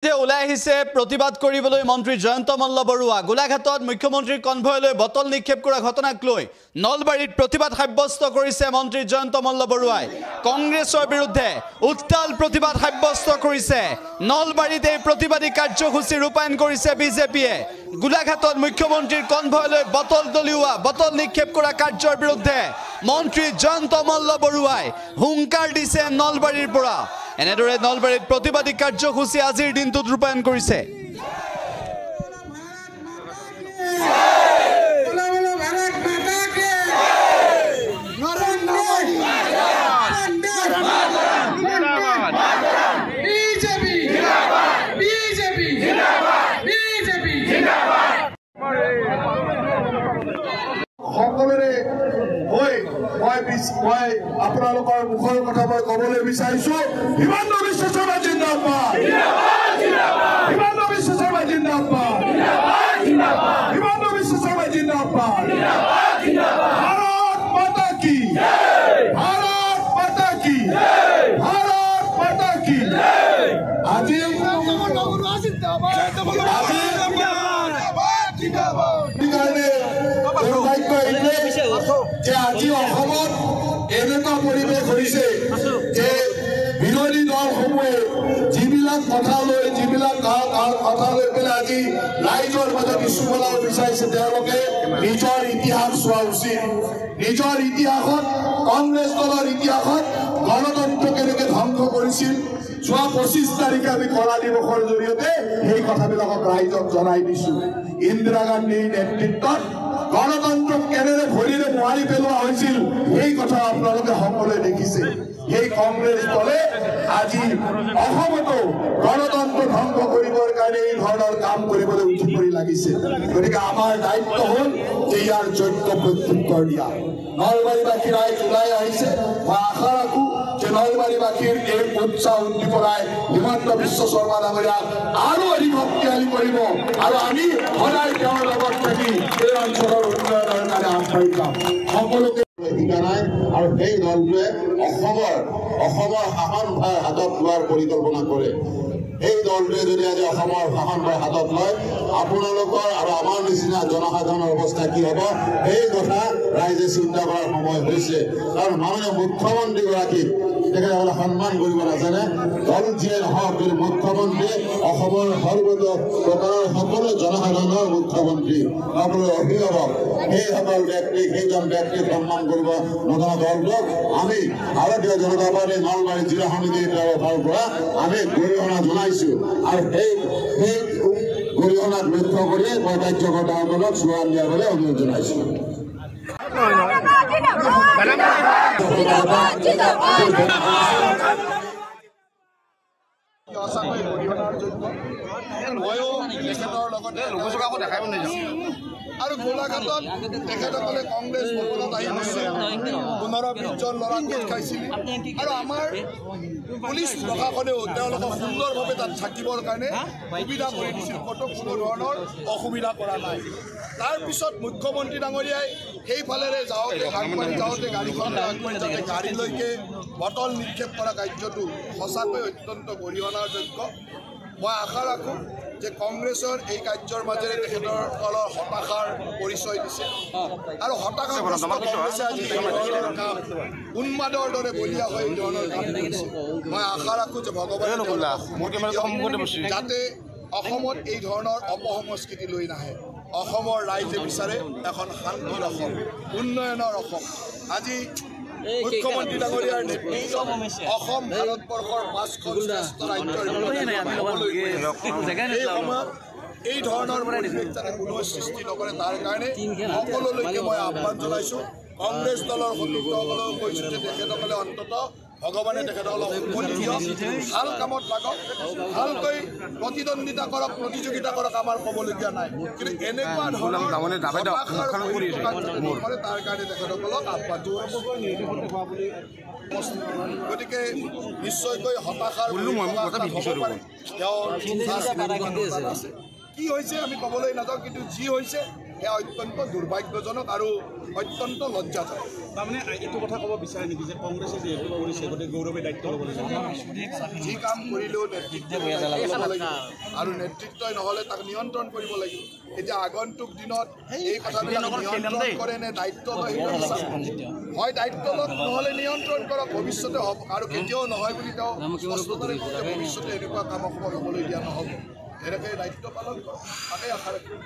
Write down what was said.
ওলাই আহিছে প্ৰতিবাদ কৰিবলৈ মন্ত্ৰী জয়ন্ত মল্ল বৰুৱা গোলাঘাটত মুখ্যমন্ত্ৰীৰ কনভয়লৈ বটল নিক্ষেপ কৰা ঘটনাক লৈ নলবাৰীত প্ৰতিবাদ সাব্যস্ত কৰিছে মন্ত্ৰী জয়ন্ত মল্ল বৰুৱাই কংগ্ৰেছৰ বিৰুদ্ধে উত্তাল প্ৰতিবাদ সাব্যস্ত কৰিছে নলবাৰীত এই প্ৰতিবাদী কাৰ্যসূচী ৰূপায়ণ কৰিছে বিজেপিয়ে গোলাঘাটত মুখ্যমন্ত্ৰীৰ কনভয়লৈ বটল নিক্ষেপ কৰা কাৰ্যৰ বিৰুদ্ধে মন্ত্ৰী জয়ন্ত মল্ল বৰুৱাই হুংকাৰ দিছে নলবাৰীৰ পৰা এনেদৰে নলবাৰীত প্ৰতিবাদী কাৰ্যসূচী আজিৰ দিনটোত ৰূপায়ণ কৰিছে সকলোৰে হৈ মই আপোনালোকৰ মুখৰ কথা মই ক'বলৈ বিচাৰিছো হিমন্ত বিশ্ব শৰ্মা জিন্দাবাদ হিমন্ত বিশ্ব শৰ্মা জিন্দাবাদ হিমন্ত বিশ্ব শৰ্মা জিন্দাবাদ ভাৰত মাতা কি ভাৰত মাতা কি ভাৰত মাতা কি আজি আজি অসমত এনেকুৱা পৰিৱেশ হৈছে যে বিৰোধী দলসমূহে যিবিলাক কথা লৈ পেলাই আজি ৰাইজৰ মাজত ইছ্যু পেলাব বিচাৰিছে তেওঁলোকে নিজৰ ইতিহাস চোৱা উচিত নিজৰ ইতিহাসত কংগ্ৰেছ দলৰ ইতিহাসত গণতন্ত্ৰ কেনেকৈ ধ্বংস কৰিছিল যোৱা 25 তাৰিখে আমি কলা দিৱসৰ জৰিয়তে সেই কথাবিলাকক ৰাইজক জনাই দিছো ইন্দিৰা গান্ধীৰ নেতৃত্বত গণতন্ত্ৰক কেনেদৰে ভৰিৰে মোহাৰি পেলোৱা হৈছিল সেই কথা আপোনালোকে সকলোৱে দেখিছে সেই কংগ্ৰেছ দলে আজি অসমতো গণতন্ত্ৰ ধ্বংস কৰিবৰ কাৰণে এই ধৰণৰ কাম কৰিবলৈ উঠি পৰি লাগিছে গতিকে আমাৰ দায়িত্ব হ'ল যে ইয়াৰ যোগ্য প্ৰত্যুত্তৰ দিয়া নলবাৰীবাসী ৰাইজ ওলাই আহিছে মই আশা ৰাখোঁ যে নলবাৰীবাসীৰ এই উৎসাহ উদ্দীপনাই হিমন্ত বিশ্ব শৰ্মা ডাঙৰীয়াক আৰু অধিক শক্তিশালী কৰিব আৰু আমি সদায় তেওঁৰ লগত থাকি এই অঞ্চলৰ উন্নয়নৰ কাৰণে আগবাঢ়ি যাম সকলোকে ঠিকানাই আৰু সেই দলটোৱে অসমৰ শাসনভাৰ হাতত লোৱাৰ পৰিকল্পনা কৰে এই দলটোৱে যদি আজি অসমৰ শাসনভাৰ হাতত লয় আপোনালোকৰ আৰু আমাৰ নিচিনা জনসাধাৰণৰ অৱস্থা কি হ'ব এই কথা ৰাইজে চিন্তা কৰাৰ সময় হৈছে কাৰণ মাননীয় মুখ্যমন্ত্ৰীগৰাকীক তেখেতসকলে সন্মান কৰিব নাজানে দল যিয়ে নহওক কিন্তু মুখ্যমন্ত্ৰীয়ে অসমৰ সৰ্বতো প্ৰকাৰৰ সকলো জনসাধাৰণৰ মুখ্যমন্ত্ৰী সকলো অভিভাৱক সেইসকল ব্যক্তিক সেইজন ব্যক্তিক সন্মান কৰিব নজনা দলটোক আমি ভাৰতীয় জনতা পাৰ্টী নলবাৰী জিলা সমিতিৰ ফালৰ পৰা আমি গৰিহণা জনাইছো আৰু সেই গৰিহণাক লক্ষ্য কৰি মই কাৰ্যকৰ্তাসকলক স্লোগান দিয়াবলৈ অনুৰোধ জনাইছো আৰু গোলাঘাটত তেখেতসকলে কংগ্ৰেছ ভৱনত আহি গৈছে 15-20 জন ল'ৰা গোট খাইছিল আৰু আমাৰ পুলিচ প্ৰশাসনেও তেওঁলোকক সুন্দৰভাৱে তাত থাকিবৰ কাৰণে সুবিধা কৰি দিছিল কোনো ধৰণৰ অসুবিধা কৰা নাই তাৰপিছত মুখ্যমন্ত্ৰী ডাঙৰীয়াই সেইফালেৰে যাওঁতে গাড়ীখন যাতে গাড়ীলৈকে বটল নিক্ষেপ কৰা কাৰ্যটো সঁচাকৈ অত্যন্ত গৰিহণাৰ যোগ্য মই আশা ৰাখোঁ যে কংগ্ৰেছৰ এই কাৰ্যৰ মাজেৰে তেখেতৰ দলৰ হতাশাৰ পৰিচয় দিছে আৰু হতাশাগ্ৰস্ত কংগ্ৰেছে আজি এই ধৰণৰ কাম উন্মাদৰ দৰে বলীয়া হৈ এই ধৰণৰ কাম কৰিছে মই আশা ৰাখোঁ যে ভগৱানে যাতে অসমত এই ধৰণৰ অপসংস্কৃতি লৈ নাহে অসমৰ ৰাইজে বিচাৰে এখন শান্তিৰ অসম উন্নয়নৰ অসম আজি মুখ্যমন্ত্ৰী ডাঙৰীয়াৰ নেতৃত্বত অসম ভাৰতবৰ্ষৰ 5খন শ্ৰেষ্ঠ ৰাজ্যৰ এই সময়ত এই ধৰণৰ পৰিৱেশ যাতে কোনোৱে সৃষ্টি নকৰে তাৰ কাৰণে সকলোলৈকে মই আহ্বান জনাইছোঁ কংগ্ৰেছ দলৰ সতীৰ্থসকলেও কৈছোঁ যে তেখেতসকলে অন্ততঃ ভগৱানে তেখেতসকলক সম্মতি দিয়ক ভাল কামত লাগক ভালকৈ প্ৰতিদ্বন্দ্বিতা কৰক প্ৰতিযোগিতা কৰক আমাৰ ক'বলগীয়া নাই কিন্তু এনেকুৱা ধৰণৰ তাৰ কাৰণে তেখেতসকলক আহ্বান গতিকে নিশ্চয়কৈ হতাশাৰ কি হৈছে আমি ক'বলৈ নাযাওঁ কিন্তু যি হৈছে সেয়া অত্যন্ত দুৰ্ভাগ্যজনক আৰু অত্যন্ত লজ্জাজনক। তাৰমানে এইটো কথা ক'ব বিচাৰে নেকি যে কংগ্ৰেছে যিহেতু কৰিছে গতিকে গৌৰৱে দায়িত্ব ল'ব লাগিব, যি কাম কৰিলেও নেতৃত্বই ল'ব লাগিব আৰু নেতৃত্বই নহ'লে তাক নিয়ন্ত্ৰণ কৰিব লাগিব। এতিয়া আগন্তুক দিনত এই কথাবিলাক নিয়ন্ত্ৰণ কৰে নে দায়িত্ব লয়, হয় দায়িত্ব লওক, নহ'লে নিয়ন্ত্ৰণ কৰক, ভৱিষ্যতে হ'ব আৰু কেতিয়াও নহয় বুলি তেওঁ স্পষ্টতাৰে কয়, ভৱিষ্যতে এনেকুৱা কাম অসমত হ'বলৈ দিয়া নহ'ব। এনেকৈ দায়িত্ব পালন কৰক, তাকে আশা ৰাখিম।